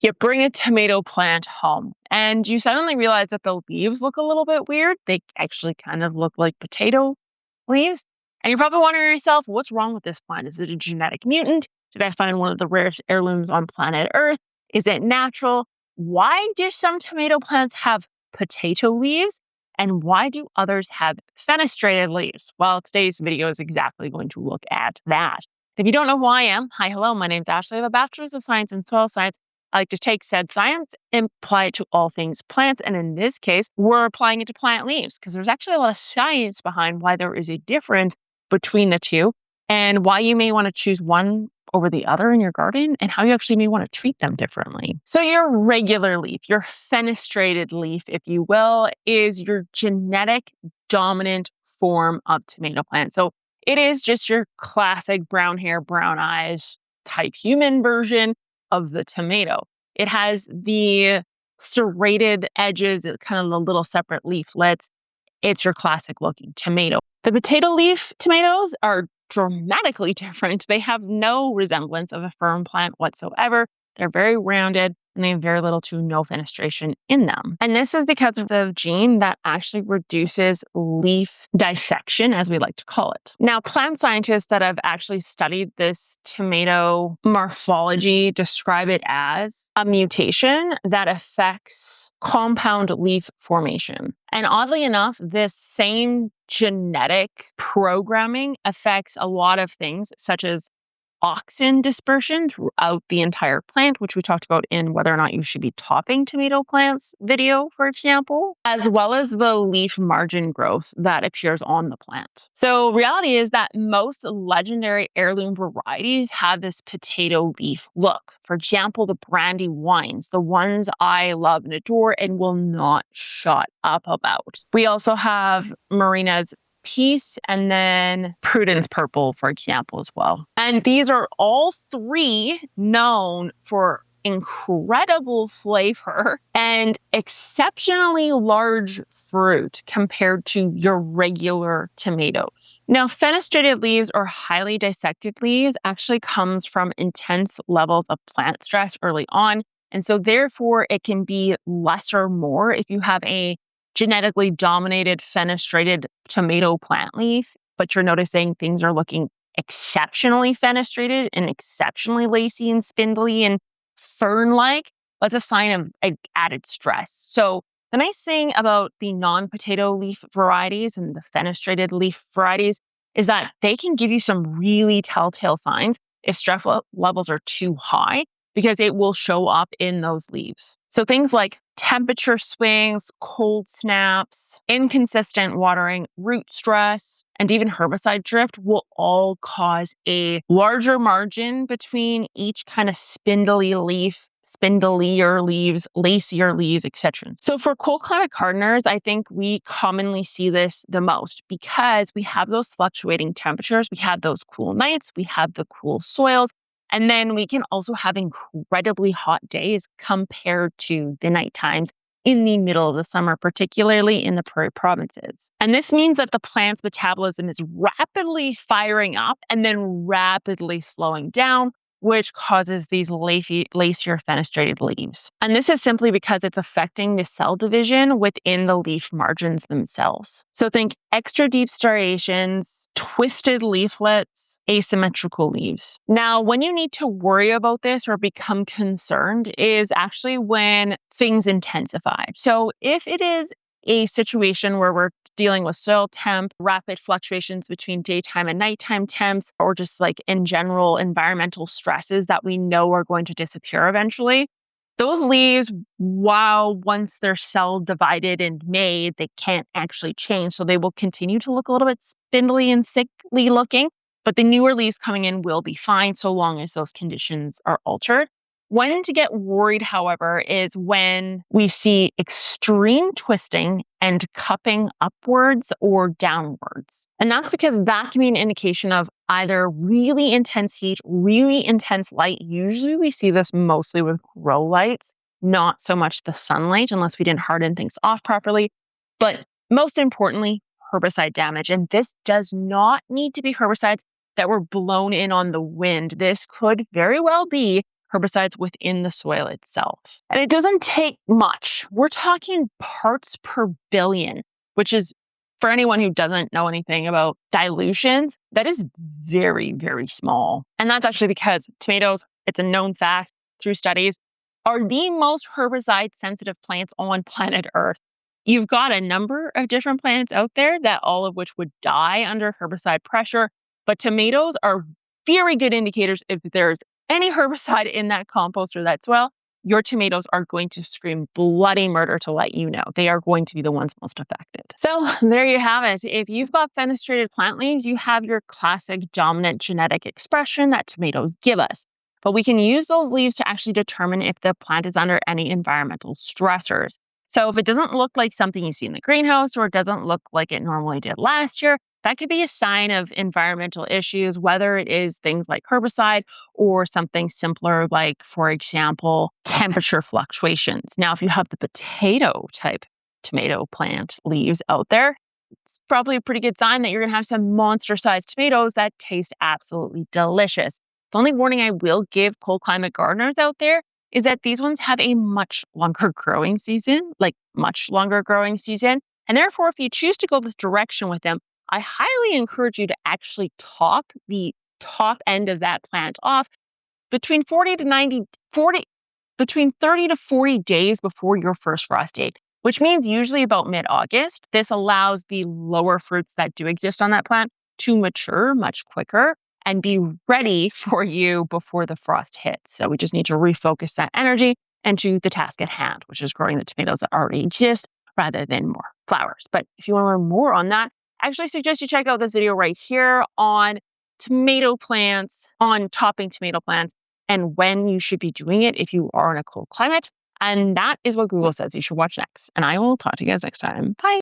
You bring a tomato plant home and you suddenly realize that the leaves look a little bit weird. They actually kind of look like potato leaves. And you're probably wondering to yourself, what's wrong with this plant? Is it a genetic mutant? Did I find one of the rarest heirlooms on planet Earth? Is it natural? Why do some tomato plants have potato leaves? And why do others have fenestrated leaves? Well, today's video is exactly going to look at that. If you don't know who I am, hi, hello, my name's Ashley. I have a bachelor's of science in soil science. I like to take said science and apply it to all things plants. And in this case, we're applying it to plant leaves because there's actually a lot of science behind why there is a difference between the two and why you may want to choose one over the other in your garden and how you actually may want to treat them differently. So your regular leaf, your fenestrated leaf, if you will, is your genetic dominant form of tomato plant. So it is just your classic brown hair, brown eyes type human version of the tomato. It has the serrated edges, kind of the little separate leaflets. It's your classic looking tomato. The potato leaf tomatoes are dramatically different. They have no resemblance of a fern plant whatsoever. They're very rounded and they have very little to no fenestration in them. And this is because of the gene that actually reduces leaf dissection, as we like to call it. Now, plant scientists that have actually studied this tomato morphology describe it as a mutation that affects compound leaf formation. And oddly enough, this same genetic programming affects a lot of things, such as auxin dispersion throughout the entire plant, which we talked about in whether or not you should be topping tomato plants video, for example, as well as the leaf margin growth that appears on the plant. So reality is that most legendary heirloom varieties have this potato leaf look. For example, the Brandywines, the ones I love and adore and will not shut up about. We also have Marina's Peace and then Prudence Purple, for example, as well. And these are all three known for incredible flavor and exceptionally large fruit compared to your regular tomatoes. Now, fenestrated leaves or highly dissected leaves actually comes from intense levels of plant stress early on. And so therefore it can be less or more if you have a genetically dominated fenestrated tomato plant leaf, but you're noticing things are looking exceptionally fenestrated and exceptionally lacy and spindly and fern-like. That's a sign of added stress. So the nice thing about the non-potato leaf varieties and the fenestrated leaf varieties is that they can give you some really telltale signs if stress levels are too high, because it will show up in those leaves. So things like temperature swings, cold snaps, inconsistent watering, root stress, and even herbicide drift will all cause a larger margin between each kind of spindlier leaves, lacier leaves, etc. So for cold climate gardeners, I think we commonly see this the most because we have those fluctuating temperatures, we have those cool nights, we have the cool soils, and then we can also have incredibly hot days compared to the night times in the middle of the summer, particularly in the prairie provinces. And this means that the plant's metabolism is rapidly firing up and then rapidly slowing down, which causes these lacier fenestrated leaves. And this is simply because it's affecting the cell division within the leaf margins themselves. So think extra deep striations, twisted leaflets, asymmetrical leaves. Now, when you need to worry about this or become concerned is actually when things intensify. So if it is a situation where we're dealing with soil temp, rapid fluctuations between daytime and nighttime temps, or just like in general environmental stresses that we know are going to disappear eventually, those leaves, while once they're cell divided and made, they can't actually change. So they will continue to look a little bit spindly and sickly looking, but the newer leaves coming in will be fine so long as those conditions are altered. When to get worried, however, is when we see extreme twisting and cupping upwards or downwards. And that's because that can be an indication of either really intense heat, really intense light. Usually we see this mostly with grow lights, not so much the sunlight, unless we didn't harden things off properly. But most importantly, herbicide damage. And this does not need to be herbicides that were blown in on the wind. This could very well be herbicides within the soil itself. And it doesn't take much. We're talking parts per billion, which is, for anyone who doesn't know anything about dilutions, that is very, very small. And that's actually because tomatoes, it's a known fact through studies, are the most herbicide-sensitive plants on planet Earth. You've got a number of different plants out there that all of which would die under herbicide pressure, but tomatoes are very good indicators if there's any herbicide in that compost or that soil. Your tomatoes are going to scream bloody murder to let you know. They are going to be the ones most affected. So there you have it. If you've got fenestrated plant leaves, you have your classic dominant genetic expression that tomatoes give us. But we can use those leaves to actually determine if the plant is under any environmental stressors. So if it doesn't look like something you see in the greenhouse, or it doesn't look like it normally did last year, that could be a sign of environmental issues, whether it is things like herbicide or something simpler like, for example, temperature fluctuations. Now, if you have the potato type tomato plant leaves out there, it's probably a pretty good sign that you're going to have some monster-sized tomatoes that taste absolutely delicious. The only warning I will give cold climate gardeners out there is that these ones have a much longer growing season. And therefore, if you choose to go this direction with them, I highly encourage you to actually top the top end of that plant off between 30 to 40 days before your first frost date, which means usually about mid-August. This allows the lower fruits that do exist on that plant to mature much quicker and be ready for you before the frost hits. So we just need to refocus that energy into the task at hand, which is growing the tomatoes that already exist rather than more flowers. But if you want to learn more on that, I actually suggest you check out this video right here on tomato plants, on topping tomato plants, and when you should be doing it if you are in a cold climate. And that is what Google says you should watch next. And I will talk to you guys next time. Bye.